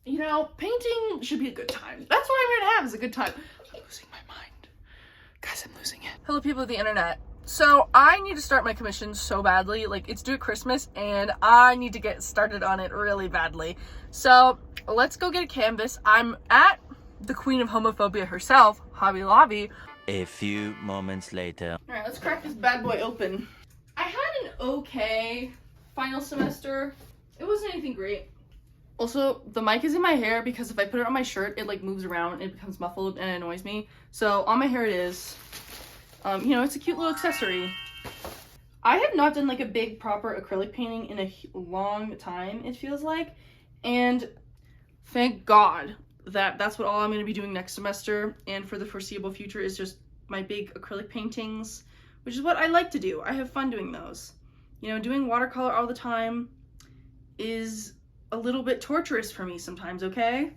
you know, painting should be a good time. That's what I'm here to have, is a good time. I'm losing my mind. Guys, I'm losing it. Hello, people of the internet. So I need to start my commission so badly. Like, it's due at Christmas and I need to get started on it really badly. So let's go get a canvas. I'm at the queen of homophobia herself, Hobby Lobby. A few moments later. All right, let's crack this bad boy open. I had an okay final semester. It wasn't anything great. Also, the mic is in my hair because if I put it on my shirt, it like moves around and it becomes muffled and it annoys me. So on my hair it is. You know, it's a cute little accessory. I have not done like a big proper acrylic painting in a long time, it feels like. And thank God that that's what all I'm going to be doing next semester and for the foreseeable future is just my big acrylic paintings, which is what I like to do. I have fun doing those. You know, doing watercolor all the time is a little bit torturous for me sometimes, okay?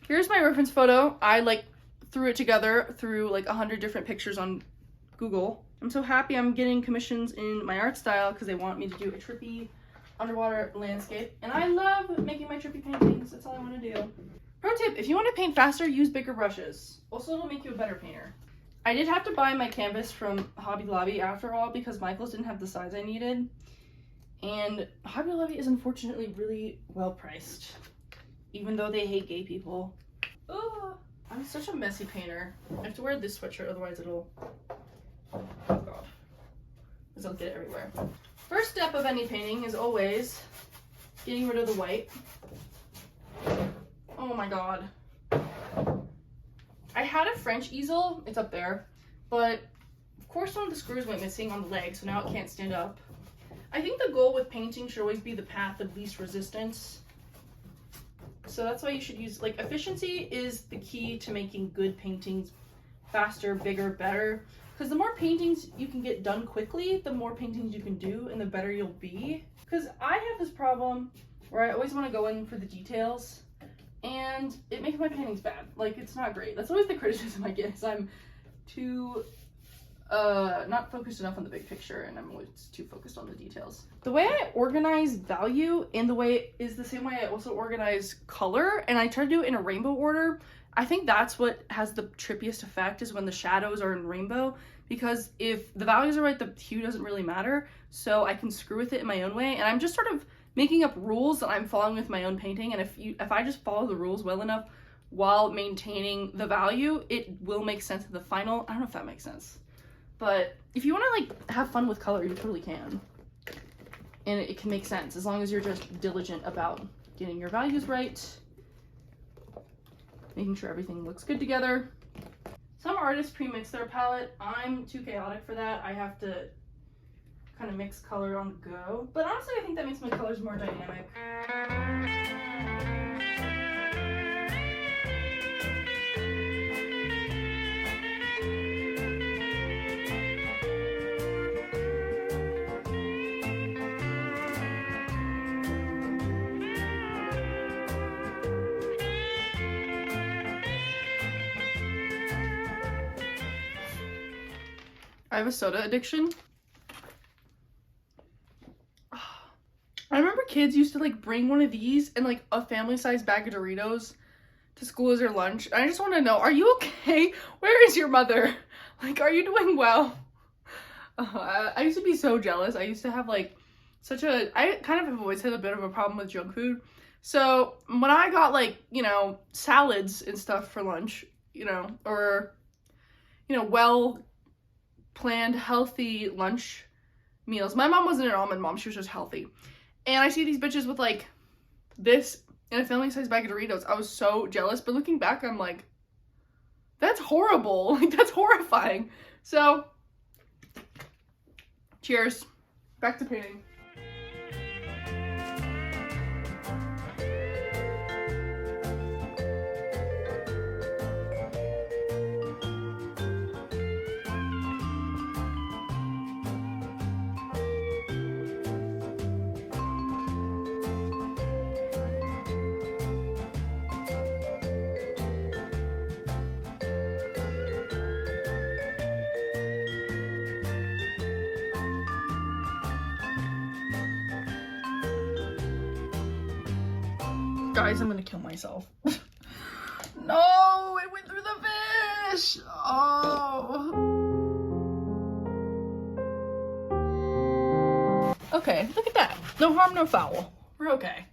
Here's my reference photo. I like threw it together through like 100 different pictures on Google. I'm so happy I'm getting commissions in my art style because they want me to do a trippy underwater landscape. And I love making my trippy paintings. That's all I want to do. Pro tip, if you want to paint faster, use bigger brushes. Also, it'll make you a better painter. I did have to buy my canvas from Hobby Lobby after all because Michael's didn't have the size I needed. And Hobby Lobby is unfortunately really well priced, even though they hate gay people. Oh, I'm such a messy painter. I have to wear this sweatshirt, otherwise it'll, oh god, because I'll get it everywhere. First step of any painting is always getting rid of the white. Oh my god. I had a French easel, it's up there, but of course one of the screws went missing on the leg, so now it can't stand up. I think the goal with painting should always be the path of least resistance. So that's why you should use, like, efficiency is the key to making good paintings faster, bigger, better. Because the more paintings you can get done quickly, the more paintings you can do and the better you'll be. Because I have this problem where I always want to go in for the details and it makes my paintings bad. Like, it's not great. That's always the criticism I get, is I'm too not focused enough on the big picture and I'm always too focused on the details. The way I organize value and the way is the same way I also organize color, and I try to do it in a rainbow order. I think that's what has the trippiest effect, is when the shadows are in rainbow, because if the values are right, the hue doesn't really matter, so I can screw with it in my own way, and I'm just sort of making up rules that I'm following with my own painting, and if I just follow the rules well enough while maintaining the value, it will make sense in the final. I don't know if that makes sense. But if you want to like have fun with color, you totally can. And it can make sense as long as you're just diligent about getting your values right, making sure everything looks good together. Some artists pre-mix their palette. I'm too chaotic for that. I have to kind of mix color on the go. But honestly, I think that makes my colors more dynamic. I have a soda addiction. I remember kids used to like bring one of these and like a family-sized bag of Doritos to school as their lunch. I just want to know, are you okay? Where is your mother? Like, are you doing well? I used to be so jealous. I used to have like I kind of have always had a bit of a problem with junk food. So when I got like, you know, salads and stuff for lunch, you know, or, you know, well planned healthy lunch meals. My mom wasn't an almond mom, she was just healthy. And I see these bitches with like this and a family size bag of Doritos. I was so jealous, but looking back I'm like, that's horrible. Like, that's horrifying. So cheers. Back to painting. Guys, I'm gonna kill myself. No, it went through the fish. Oh. Okay, look at that. No harm, no foul. We're okay.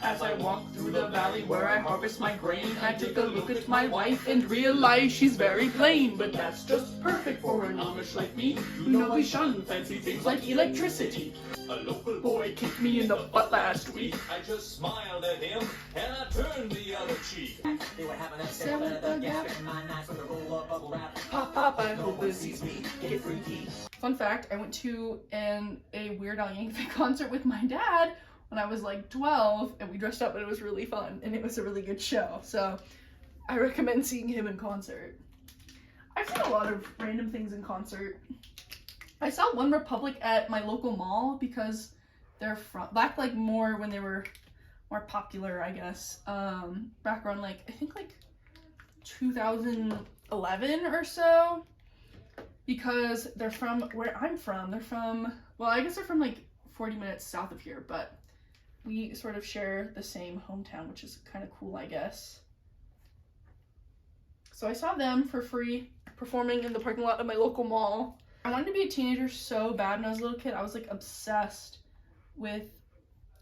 As I walk through the valley where I harvest my grain, I take a look at my wife and realize she's very plain. But that's just perfect for an Amish like me, who know we shun fancy things like electricity. A local boy kicked me in the butt last week. I just smiled at him and I turned the other cheek. They were having a sip of the gap in my nights with a roll of bubble wrap. Pop, pop, I hope it sees me get freaky. Fun fact, I went to a Weird Al Yankovic concert with my dad when I was like 12, and we dressed up and it was really fun, and it was a really good show. So I recommend seeing him in concert. I've seen a lot of random things in concert. I saw One Republic at my local mall because they're back like more when they were more popular, I guess. Back around like, I think like 2011 or so, because they're from where I'm from. They're from, well, I guess they're from like 40 minutes south of here, but we sort of share the same hometown, which is kind of cool, I guess. So I saw them for free performing in the parking lot of my local mall. I wanted to be a teenager so bad when I was a little kid. I was like obsessed with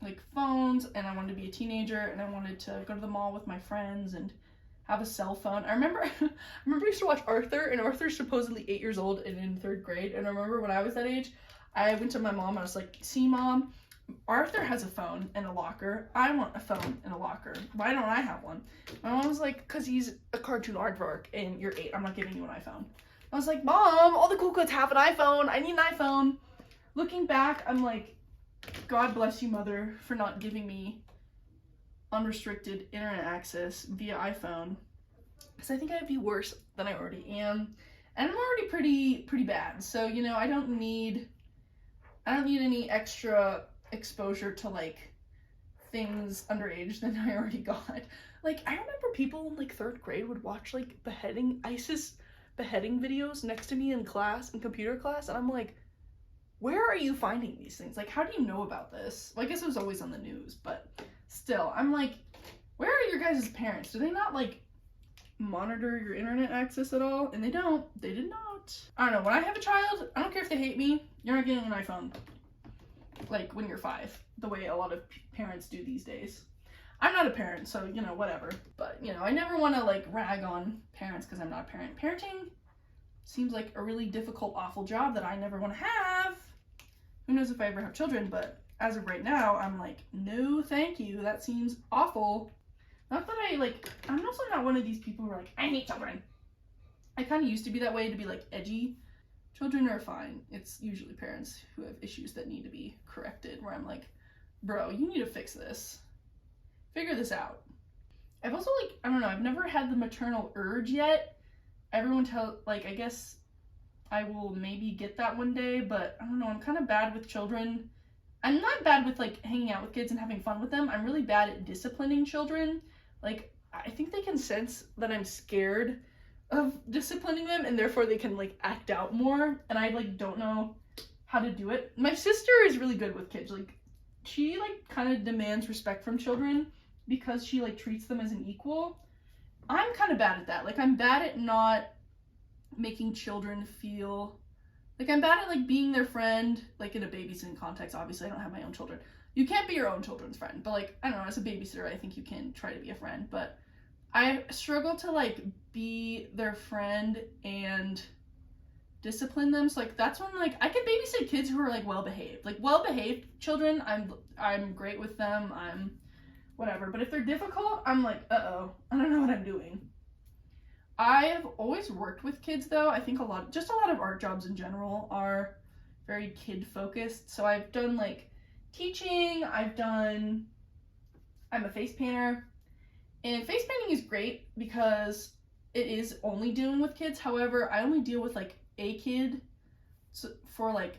like phones, and I wanted to be a teenager, and I wanted to go to the mall with my friends and have a cell phone. I remember I used to watch Arthur, and Arthur's supposedly 8 years old and in 3rd grade. And I remember when I was that age, I went to my mom and I was like, see mom, Arthur has a phone in a locker. I want a phone in a locker. Why don't I have one? My mom was like, because he's a cartoon aardvark and you're 8. I'm not giving you an iPhone. I was like, Mom, all the cool kids have an iPhone. I need an iPhone. Looking back, I'm like, God bless you, mother, for not giving me unrestricted internet access via iPhone. Because I think I'd be worse than I already am. And I'm already pretty bad. So, you know, I don't need any extra exposure to like things underage than I already got. Like, I remember people in like 3rd grade would watch like ISIS beheading videos next to me in class, in computer class, and I'm like, where are you finding these things? Like, how do you know about this? Well, I guess it was always on the news, but still, I'm like, where are your guys' parents? Do they not like monitor your internet access at all? And they don't. They did not. I don't know. When I have a child, I don't care if they hate me, you're not getting an iPhone. Like when you're 5, the way a lot of parents do these days. I'm not a parent, so, you know, whatever. But, you know, I never want to like rag on parents because I'm not a parent. Parenting seems like a really difficult, awful job that I never want to have. Who knows if I ever have children, but as of right now, I'm like, no thank you. That seems awful. Not that I'm also not one of these people who are like, I hate children. I kind of used to be that way, to be like edgy. Children are fine. It's usually parents who have issues that need to be corrected, where I'm like, bro, you need to fix this. Figure this out. I've also I don't know, I've never had the maternal urge yet. Everyone I guess I will maybe get that one day, but I don't know, I'm kind of bad with children. I'm not bad with like hanging out with kids and having fun with them. I'm really bad at disciplining children. Like, I think they can sense that I'm scared of disciplining them, and therefore they can like act out more, and I like don't know how to do it. My sister is really good with kids. Like, she like kind of demands respect from children because she like treats them as an equal. I'm kind of bad at that. Like, I'm bad at not making children feel like, I'm bad at like being their friend, like in a babysitting context. Obviously I don't have my own children. You can't be your own children's friend, but like, I don't know, as a babysitter I think you can try to be a friend, but I struggle to like be their friend and discipline them. So like, that's when like I can babysit kids who are like well behaved. Like, well behaved children, I'm great with them. I'm whatever. But if they're difficult, I'm like, uh-oh, I don't know what I'm doing. I've always worked with kids though. I think a lot of art jobs in general are very kid focused. So I've done like teaching, I'm a face painter. And face painting is great because it is only dealing with kids. However, I only deal with like a kid for like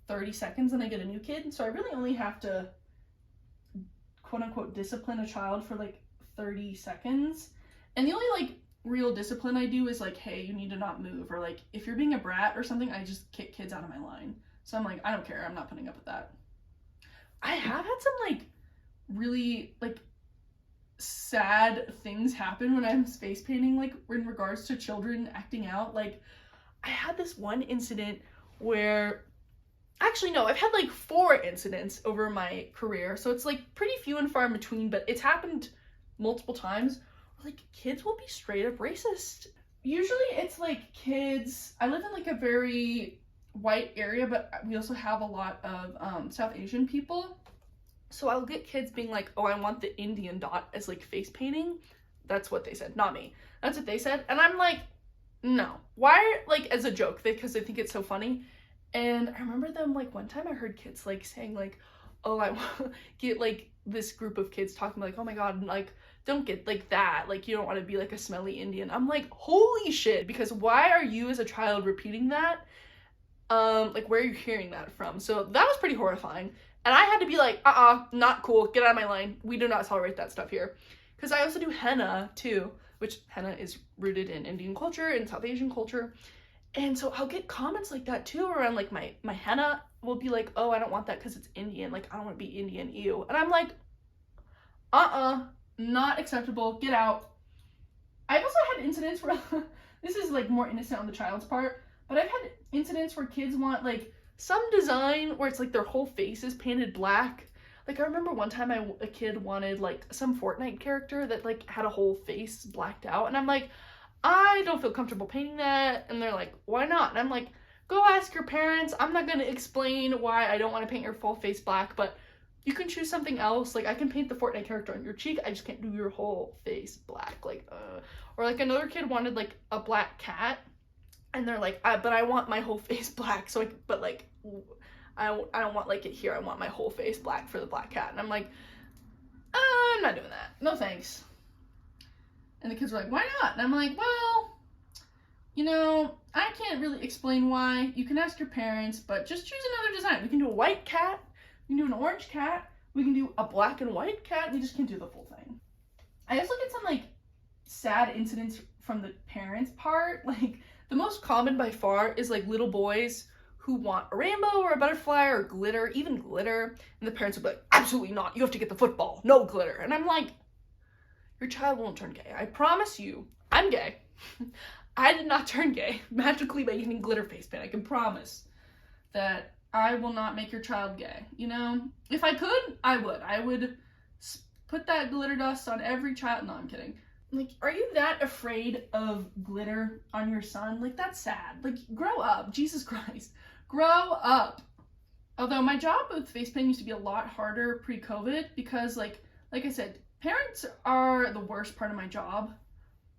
30 seconds and I get a new kid. So I really only have to quote unquote discipline a child for like 30 seconds. And the only like real discipline I do is like, hey, you need to not move. Or like, if you're being a brat or something, I just kick kids out of my line. So I'm like, I don't care. I'm not putting up with that. I have had some like really like sad things happen when I'm face painting, like in regards to children acting out. Like, I had this one incident where, actually no, I've had like 4 incidents over my career, so it's like pretty few and far in between, but it's happened multiple times where like kids will be straight up racist. Usually it's like kids, I live in like a very white area, but we also have a lot of South Asian people. So I'll get kids being like, oh, I want the Indian dot as like face painting. That's what they said, not me. That's what they said. And I'm like, no. Why, like, as a joke, because they think it's so funny. And I remember them, like, one time I heard kids, like, saying, like, oh, I want get, like, this group of kids talking, like, oh my god, like, don't get, like, that. Like, you don't want to be, like, a smelly Indian. I'm like, holy shit, because why are you as a child repeating that? Like, where are you hearing that from? So that was pretty horrifying. And I had to be like, not cool, get out of my line. We do not tolerate that stuff here. Because I also do henna, too, which henna is rooted in Indian culture and South Asian culture. And so I'll get comments like that, too, around, like, my henna will be like, oh, I don't want that because it's Indian. Like, I don't want to be Indian, ew. And I'm like, not acceptable, get out. I've also had incidents where, this is, like, more innocent on the child's part, but I've had incidents where kids want, like, some design where it's like their whole face is painted black. Like, I remember one time a kid wanted like some Fortnite character that like had a whole face blacked out, and I'm like, I don't feel comfortable painting that. And they're like, why not? And I'm like, go ask your parents. I'm not gonna explain why I don't want to paint your full face black, but you can choose something else. Like, I can paint the Fortnite character on your cheek, I just can't do your whole face black. Like, or like another kid wanted like a black cat, and they're like, but I want my whole face black, so I don't want like it here, I want my whole face black for the black cat. And I'm like, I'm not doing that, no thanks. And the kids were like, why not? And I'm like, well, you know, I can't really explain why. You can ask your parents, but just choose another design. We can do a white cat, we can do an orange cat, we can do a black and white cat, we just can't do the full thing. I also get some like sad incidents from the parents' part. Like, the most common by far is like little boys who want a rainbow or a butterfly or glitter, even glitter, and the parents will be like, absolutely not, you have to get the football, no glitter. And I'm like, your child won't turn gay. I promise you, I'm gay. I did not turn gay magically by getting glitter face paint. I can promise that I will not make your child gay, you know? If I could, I would. I would put that glitter dust on every child. No, I'm kidding. Like, are you that afraid of glitter on your son? Like, that's sad. Like, grow up. Jesus Christ. Grow up. Although my job with face painting used to be a lot harder pre-COVID because, like I said, parents are the worst part of my job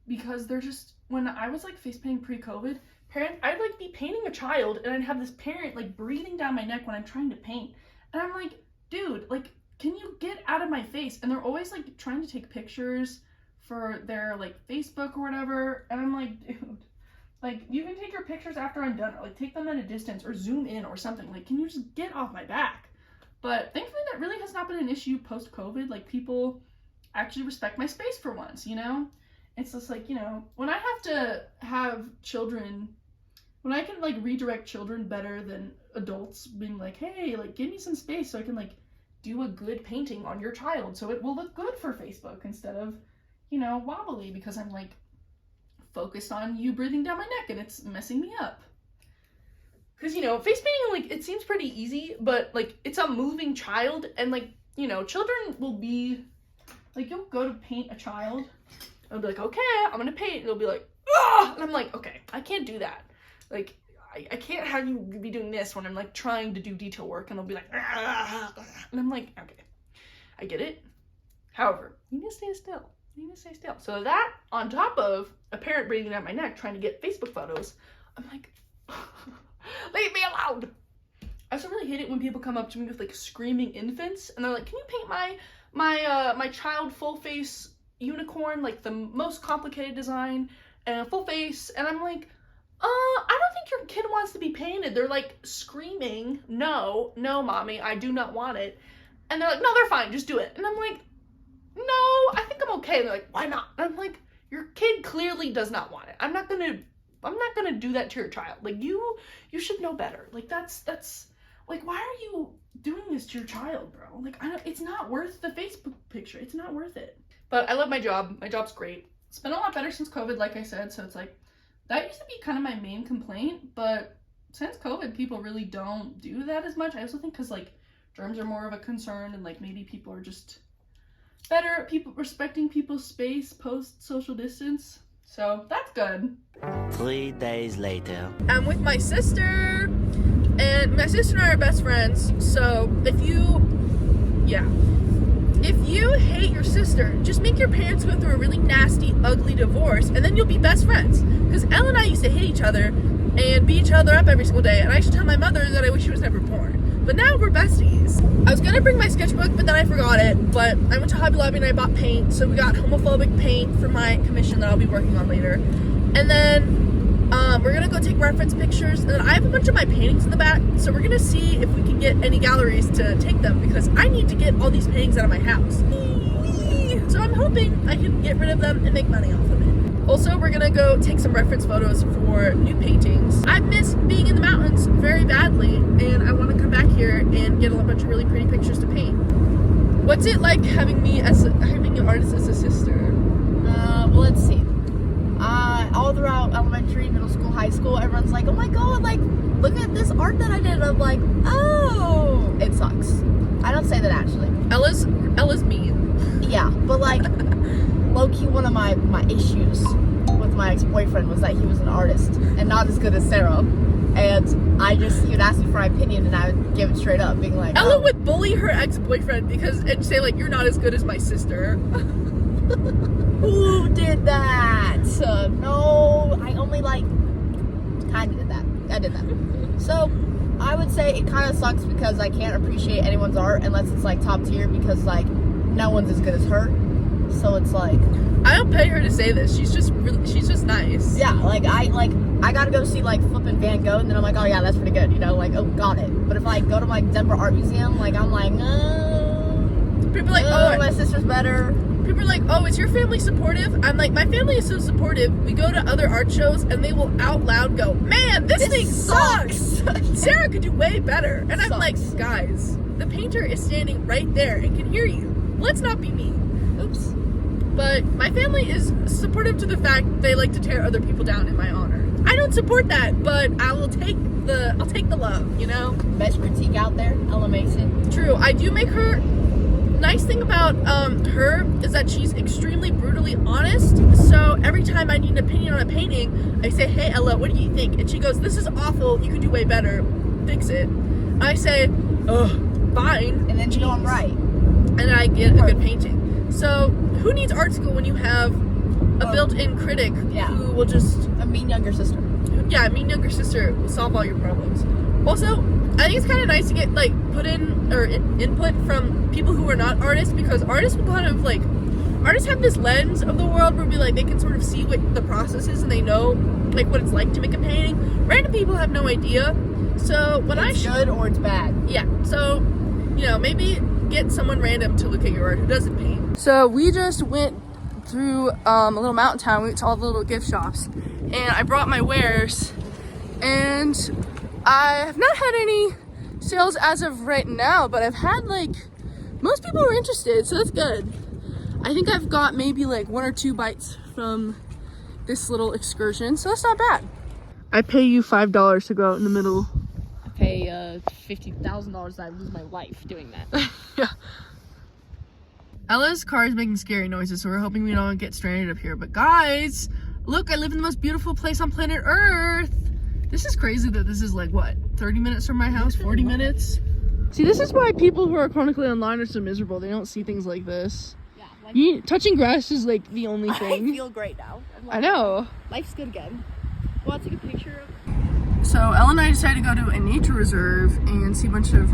because they're just, when I was, like, face painting pre-COVID, I'd, like, be painting a child and I'd have this parent, like, breathing down my neck when I'm trying to paint. And I'm like, dude, like, can you get out of my face? And they're always, like, trying to take pictures for their like Facebook or whatever, and I'm like, dude, like, you can take your pictures after I'm done, or like take them at a distance or zoom in or something. Like, can you just get off my back? But thankfully that really has not been an issue post-COVID. Like, people actually respect my space for once, you know? It's just like, you know, when I have to have children, when I can like redirect children better than adults being like, hey, like, give me some space so I can like do a good painting on your child so it will look good for Facebook instead of, you know, wobbly because I'm like focused on you breathing down my neck and it's messing me up. Because, you know, face painting, like, it seems pretty easy, but like it's a moving child, and like, you know, children will be like, you'll go to paint a child, I'll be like, okay, I'm gonna paint, and they'll be like, ah, and I'm like, okay, I can't do that. Like, I can't have you be doing this when I'm like trying to do detail work, and they'll be like, ah, and I'm like, okay, I get it. However, you need to stay still. You need to stay still. So that, on top of a parent breathing down my neck trying to get Facebook photos, I'm like, leave me alone. I also really hate it when people come up to me with like screaming infants, and they're like, can you paint my child full face unicorn, like the most complicated design and full face? And I'm like, I don't think your kid wants to be painted. They're like screaming, no, mommy, I do not want it. And they're like, no, they're fine, just do it. And I'm like, no, I think I'm okay. And they're like, why not? And I'm like, your kid clearly does not want it. I'm not gonna do that to your child. Like, you should know better. Like, that's like, why are you doing this to your child, bro? Like, it's not worth the Facebook picture. It's not worth it. But I love my job. My job's great. It's been a lot better since COVID, like I said, so it's like, that used to be kind of my main complaint, but since COVID, people really don't do that as much. I also think because, like, germs are more of a concern, and, like, maybe people are just better at people respecting people's space post-social distance. So, that's good. 3 days later. I'm with my sister, and my sister and I are best friends, so if you hate your sister, just make your parents go through a really nasty, ugly divorce, and then you'll be best friends. Because Elle and I used to hate each other and beat each other up every single day, and I used to tell my mother that I wish she was never born. But now we're besties. I was gonna bring my sketchbook, but then I forgot it. But I went to Hobby Lobby and I bought paint, so we got homophobic paint for my commission that I'll be working on later. And then we're gonna go take reference pictures, and then I have a bunch of my paintings in the back, so we're gonna see if we can get any galleries to take them, because I need to get all these paintings out of my house. So I'm hoping I can get rid of them and make money off of it. Also, we're gonna go take some reference photos for new paintings. I miss being in the mountains very badly, and I want to come back here and get a bunch of really pretty pictures to paint. What's it like having having an artist as a sister? Well, let's see. All throughout elementary, middle school, high school, everyone's like, oh my god, like, look at this art that I did. I'm like, oh, it sucks. I don't say that actually. Ella's mean. Yeah, but like, low-key one of my issues with my ex-boyfriend was that he was an artist and not as good as Sarah. And he would ask me for my opinion, and I would give it straight up, being like, Ella would bully her ex-boyfriend and say, like, you're not as good as my sister. Who did that? No, I only kind of did that. I did that. So I would say it kind of sucks because I can't appreciate anyone's art unless it's like top tier, because like no one's as good as her. So it's like, I don't pay her to say this. She's just nice. Yeah, I gotta go see like flipping Van Gogh, and then I'm like, oh yeah, that's pretty good, you know, like, oh, got it. But if I go to like Denver Art Museum, like I'm like, people are like, oh, my sister's better. People are like, oh, is your family supportive? I'm like, my family is so supportive. We go to other art shows and they will out loud go, man, this thing sucks. Sarah could do way better. And I'm like, guys, the painter is standing right there and can hear you. Let's not be mean. Oops. But my family is supportive to the fact they like to tear other people down in my honor. I don't support that, but I'll take the love, you know? Best critique out there, Ella Mason. True, I do make her. Nice thing about her is that she's extremely brutally honest. So every time I need an opinion on a painting, I say, hey Ella, what do you think? And she goes, this is awful, you could do way better, fix it. I say, oh, fine. And then you know I'm right. And I get a good painting. So who needs art school when you have a built-in critic who will just... A mean younger sister. Yeah, a mean younger sister will solve all your problems. Also, I think it's kind of nice to get like input from people who are not artists, because artists will kind of like, artists have this lens of the world where they can sort of see what the process is, and they know like what it's like to make a painting. Random people have no idea. So when it's good or it's bad. Yeah. So, you know, maybe get someone random to look at your art who doesn't paint. So we just went through a little mountain town. We went to all the little gift shops, and I brought my wares, and I have not had any sales as of right now, but I've had like, most people were interested, so that's good. I think I've got maybe like 1 or 2 bites from this little excursion, so that's not bad. I pay you $5 to go out in the middle. I pay $50,000 and I lose my life doing that. Yeah. Ella's car is making scary noises, so we're hoping we don't get stranded up here. But guys, look, I live in the most beautiful place on planet Earth. This is crazy that this is like, what, 30 minutes from my house, 40 minutes? See, this is why people who are chronically online are so miserable. They don't see things like this. Yeah, touching grass is like the only thing. I feel great now. I know. Life's good again. Well, I'll take a picture of... So, Elle and I decided to go to a nature reserve and see a bunch of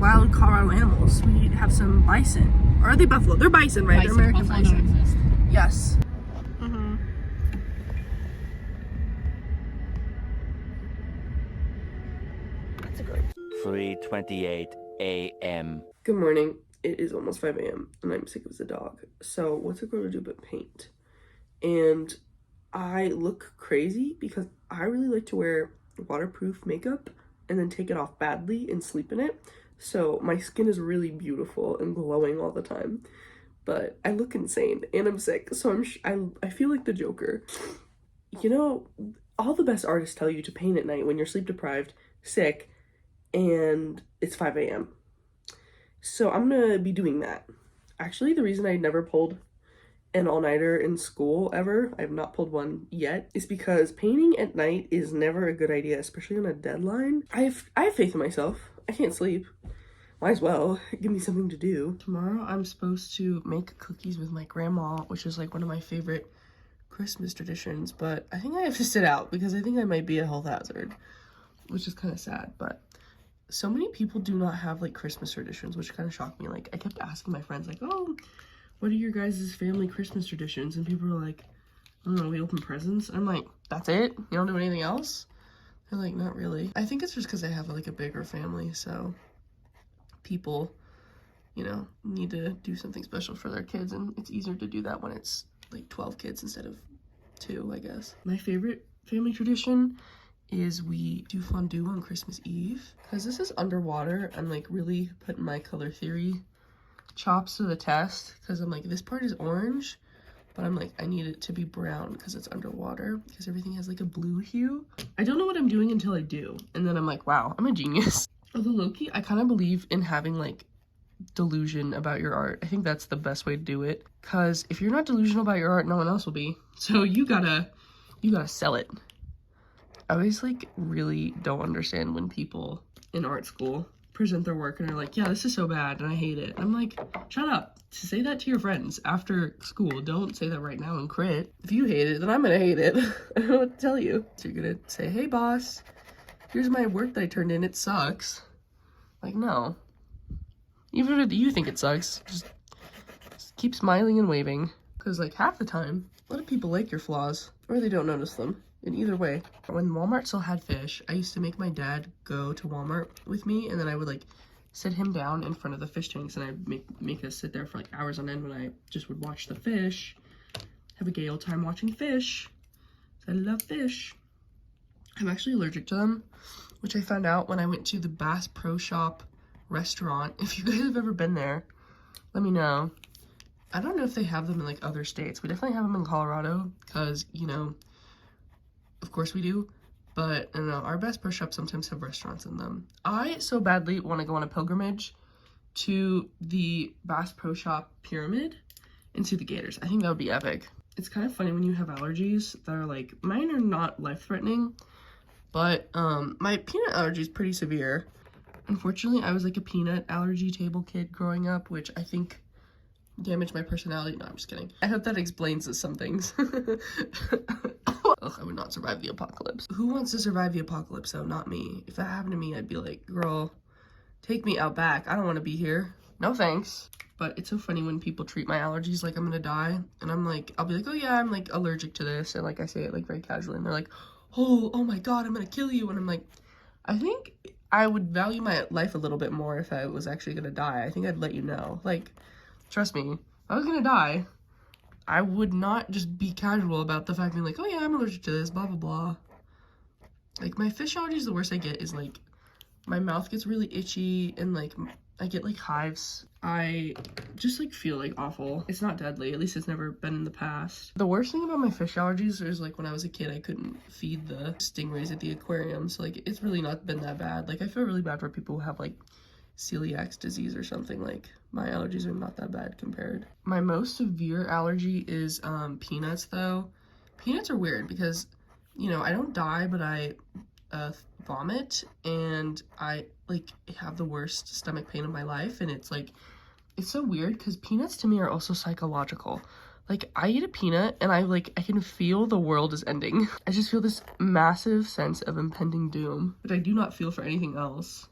wild Colorado animals. We have some bison. Or are they buffalo? They're bison, right? They're American bison. Yes. 3:28 a.m. Good morning. It is almost 5 a.m. and I'm sick as a dog. So what's a girl to do but paint? And I look crazy because I really like to wear waterproof makeup and then take it off badly and sleep in it. So my skin is really beautiful and glowing all the time. but I look insane and I'm sick, so I feel like the Joker. You know, all the best artists tell you to paint at night when you're sleep deprived, sick, and it's 5 a.m. So I'm gonna be doing that. Actually, the reason I never pulled an all-nighter in school ever, I have not pulled one yet, is because painting at night is never a good idea, especially on a deadline. I have faith in myself. I can't sleep. Might as well give me something to do. Tomorrow I'm supposed to make cookies with my grandma, which is like one of my favorite Christmas traditions, but I think I have to sit out because I think I might be a health hazard, which is kind of sad. But so many people do not have like Christmas traditions, which kind of shocked me. Like I kept asking my friends like, oh, what are your guys' family Christmas traditions? And people were like, I don't know, we open presents. And I'm like, that's it? You don't do anything else? They're like, not really. I think it's just because I have like a bigger family, so people, you know, need to do something special for their kids, and it's easier to do that when it's like 12 kids instead of 2, I guess. My favorite family tradition is we do fondue on Christmas Eve. Because this is underwater, I'm like really putting my color theory chops to the test, because I'm like, this part is orange, but I'm like, I need it to be brown because it's underwater, because everything has like a blue hue. I don't know what I'm doing until I do, and then I'm like, wow, I'm a genius. Although low-key, I kind of believe in having like delusion about your art. I think that's the best way to do it, because if you're not delusional about your art, no one else will be. So you gotta sell it. I always like really don't understand when people in art school present their work and are like, yeah, this is so bad and I hate it. I'm like, shut up. Say that to your friends after school. Don't say that right now in crit. If you hate it, then I'm gonna hate it. I don't know what to tell you. So you're gonna say, hey boss, here's my work that I turned in, it sucks. Like, no. Even if you think it sucks, just keep smiling and waving. Because like half the time, a lot of people like your flaws, or they don't notice them. In either way. When Walmart still had fish, I used to make my dad go to Walmart with me, and then I would like sit him down in front of the fish tanks, and I'd make us sit there for like hours on end when I just would watch the fish. Have a gay old time watching fish. I love fish. I'm actually allergic to them, which I found out when I went to the Bass Pro Shop restaurant. If you guys have ever been there, let me know. I don't know if they have them in like other states. We definitely have them in Colorado, because, you know, of course we do, but I don't know, our Bass Pro Shops sometimes have restaurants in them. I so badly want to go on a pilgrimage to the Bass Pro Shop pyramid and see the gators. I think that would be epic. It's kind of funny when you have allergies that are like, mine are not life-threatening, but my peanut allergy is pretty severe. Unfortunately, I was like a peanut allergy table kid growing up, which I think damaged my personality. No, I'm just kidding. I hope that explains some things. Ugh, I would not survive the apocalypse. Who wants to survive the apocalypse though? Not me. If that happened to me, I'd be like, girl, take me out back. I don't want to be here. No thanks. But it's so funny when people treat my allergies like I'm gonna die. And I'm like, I'll be like, oh yeah, I'm like allergic to this. And like I say it like very casually. And they're like, oh my God, I'm gonna kill you. And I'm like, I think I would value my life a little bit more if I was actually gonna die. I think I'd let you know. Like, trust me, if I was gonna die, I would not just be casual about the fact being like, oh yeah, I'm allergic to this, blah, blah, blah. Like, my fish allergies, the worst I get is like, my mouth gets really itchy and like, I get like hives. I just like feel like awful. It's not deadly, at least it's never been in the past. The worst thing about my fish allergies is like when I was a kid, I couldn't feed the stingrays at the aquarium. So like, it's really not been that bad. Like, I feel really bad for people who have like celiac disease or something. Like, my allergies are not that bad compared. My most severe allergy is peanuts though. Peanuts are weird because, you know, I don't die, but I vomit, and I like have the worst stomach pain of my life. And it's like, it's so weird because peanuts to me are also psychological. Like, I eat a peanut and I can feel the world is ending. I just feel this massive sense of impending doom, which I do not feel for anything else.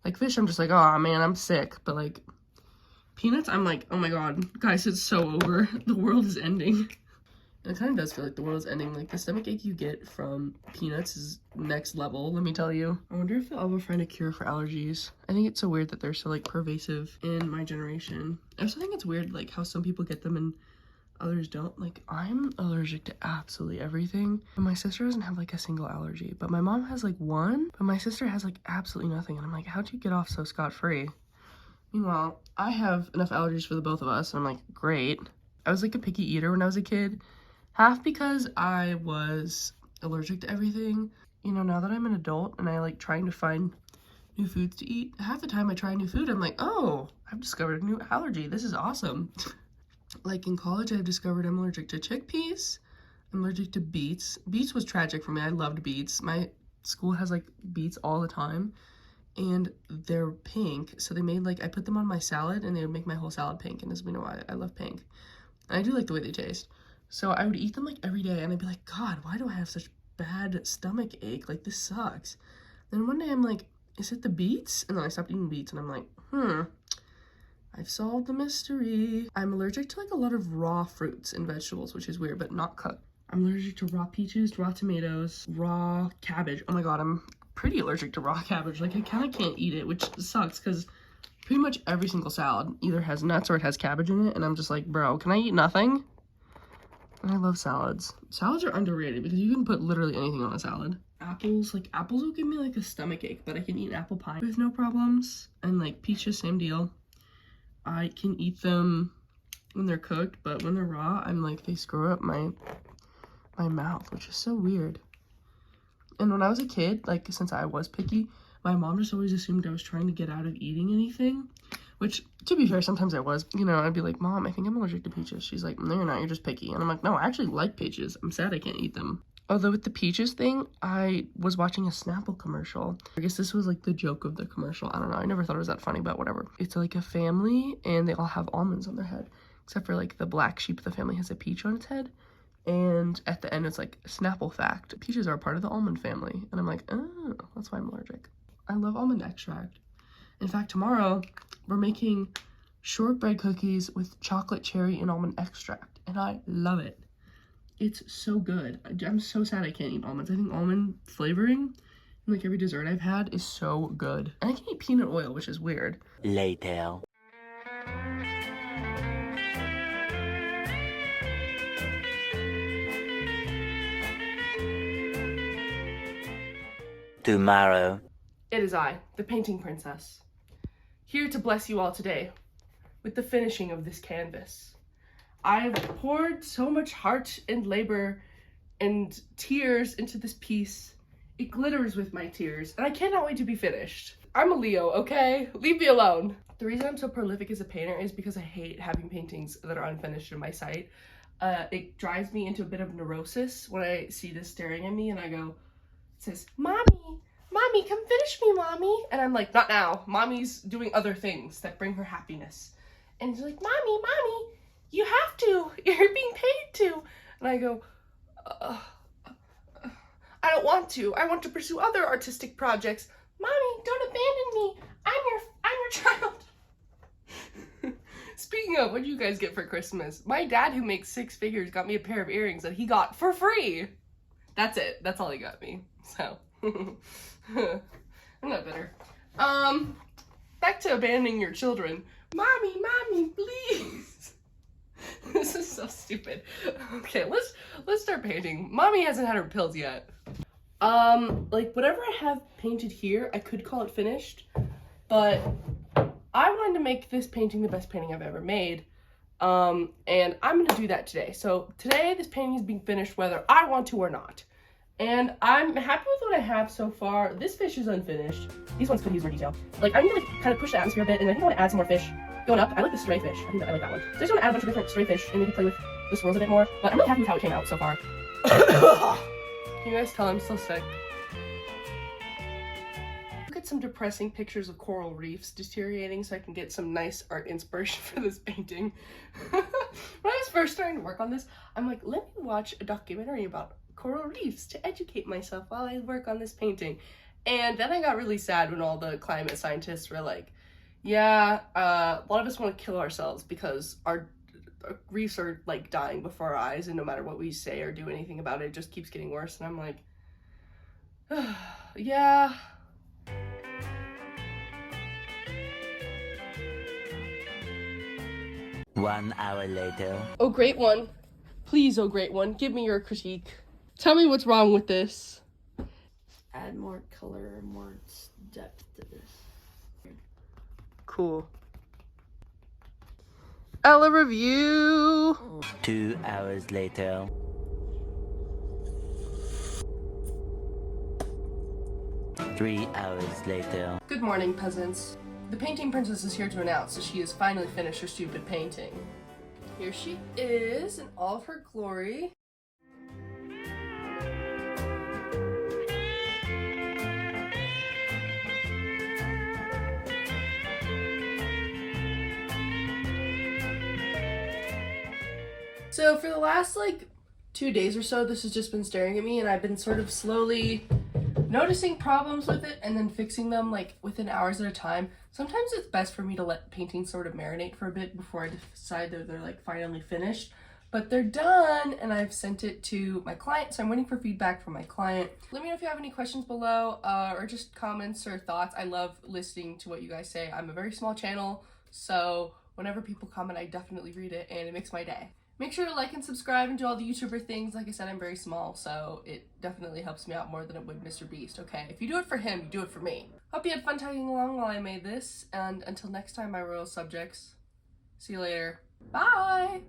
Like fish, I'm just like, oh man, I'm sick. But like peanuts, I'm like, oh my God, guys, it's so over. The world is ending. And it kind of does feel like the world is ending. Like, the stomach ache you get from peanuts is next level, let me tell you. I wonder if I'll ever find a cure for allergies. I think it's so weird that they're so like pervasive in my generation. I also think it's weird like how some people get them and others don't. Like, I'm allergic to absolutely everything. And my sister doesn't have like a single allergy, but my mom has like one, but my sister has like absolutely nothing. And I'm like, how'd you get off so scot-free? Meanwhile, I have enough allergies for the both of us, and I'm like, great. I was like a picky eater when I was a kid, half because I was allergic to everything. You know, now that I'm an adult and I like trying to find new foods to eat, half the time I try new food, I'm like, oh, I've discovered a new allergy. This is awesome. Like in college, I've discovered I'm allergic to chickpeas. I'm allergic to beets. Beets was tragic for me. I loved beets. My school has like beets all the time, and they're pink. So they made like, I put them on my salad and they would make my whole salad pink. And as we know, I love pink. And I do like the way they taste. So I would eat them like every day and I'd be like, God, why do I have such bad stomach ache? Like this sucks. Then one day I'm like, is it the beets? And then I stopped eating beets and I'm like, I've solved the mystery. I'm allergic to like a lot of raw fruits and vegetables, which is weird, but not cooked. I'm allergic to raw peaches, raw tomatoes, raw cabbage. Oh my God, I'm pretty allergic to raw cabbage. Like I kind of can't eat it, which sucks because pretty much every single salad either has nuts or it has cabbage in it. And I'm just like, bro, can I eat nothing? And I love salads. Salads are underrated because you can put literally anything on a salad. Apples, like apples will give me like a stomach ache, but I can eat an apple pie with no problems. And like peaches, same deal. I can eat them when they're cooked, but when they're raw, I'm like, they screw up my mouth, which is so weird. And when I was a kid, like since I was picky, my mom just always assumed I was trying to get out of eating anything, which to be fair, sometimes I was. You know, I'd be like, Mom, I think I'm allergic to peaches. She's like, no, you're not, you're just picky. And I'm like, no, I actually like peaches. I'm sad I can't eat them. Although with the peaches thing, I was watching a Snapple commercial. I guess this was like the joke of the commercial. I don't know. I never thought it was that funny, but whatever. It's like a family and they all have almonds on their head. Except for like the black sheep of the family has a peach on its head. And at the end, it's like Snapple fact. Peaches are a part of the almond family. And I'm like, oh, that's why I'm allergic. I love almond extract. In fact, tomorrow we're making shortbread cookies with chocolate cherry and almond extract. And I love it. It's so good. I'm so sad I can't eat almonds. I think almond flavoring in like every dessert I've had is so good. And I can eat peanut oil, which is weird. Later. Tomorrow. It is I, the painting princess, here to bless you all today with the finishing of this canvas. I've poured so much heart and labor and tears into this piece. It glitters with my tears, and I cannot wait to be finished. I'm a Leo, okay? Leave me alone. The reason I'm so prolific as a painter is because I hate having paintings that are unfinished in my sight. It drives me into a bit of neurosis when I see this staring at me and I go, it says, Mommy, come finish me, Mommy. And I'm like, not now. Mommy's doing other things that bring her happiness. And she's like, Mommy, you have to. You're being paid to. And I go, I don't want to. I want to pursue other artistic projects. Mommy, don't abandon me. I'm your child. Speaking of, what did you guys get for Christmas? My dad, who makes 6 figures, got me a pair of earrings that he got for free. That's it. That's all he got me. So, I'm not bitter. Back to abandoning your children. Mommy, please. This is so stupid. Okay, let's start painting. Mommy hasn't had her pills yet. Like whatever I have painted here, I could call it finished, but I wanted to make this painting the best painting I've ever made. And I'm gonna do that today. So today, this painting is being finished whether I want to or not. And I'm happy with what I have so far. This fish is unfinished. These ones could use more detail. Like, I need to like, kind of push the atmosphere a bit, and I think I want to add some more fish going up. I like the stray fish. I think that I like that one. So I just want to add a bunch of different stray fish and maybe play with the swirls a bit more. But I'm really happy with how it came out so far. Can you guys tell I'm so sick? Look at some depressing pictures of coral reefs deteriorating so I can get some nice art inspiration for this painting. When I was first starting to work on this, I'm like, let me watch a documentary about coral reefs to educate myself while I work on this painting. And then I got really sad when all the climate scientists were like, yeah, a lot of us want to kill ourselves because our reefs are like dying before our eyes, and no matter what we say or do anything about it, it just keeps getting worse. And I'm like, yeah. One hour later. Oh, great one. Please, oh, great one, give me your critique. Tell me what's wrong with this. Add more color, more depth to this. Cool. Ella review. 2 hours later. Three hours later. Good morning, peasants. The painting princess is here to announce that she has finally finished her stupid painting. Here she is in all of her glory. So for the last like 2 days or so, this has just been staring at me, and I've been sort of slowly noticing problems with it and then fixing them like within hours at a time. Sometimes it's best for me to let paintings sort of marinate for a bit before I decide that they're like finally finished. But they're done, and I've sent it to my client, so I'm waiting for feedback from my client. Let me know if you have any questions below, or just comments or thoughts. I love listening to what you guys say. I'm a very small channel, so whenever people comment, I definitely read it, and it makes my day. Make sure to like and subscribe and do all the YouTuber things. Like I said, I'm very small, so it definitely helps me out more than it would Mr. Beast, okay? If you do it for him, you do it for me. Hope you had fun tagging along while I made this, and until next time, my royal subjects, see you later. Bye!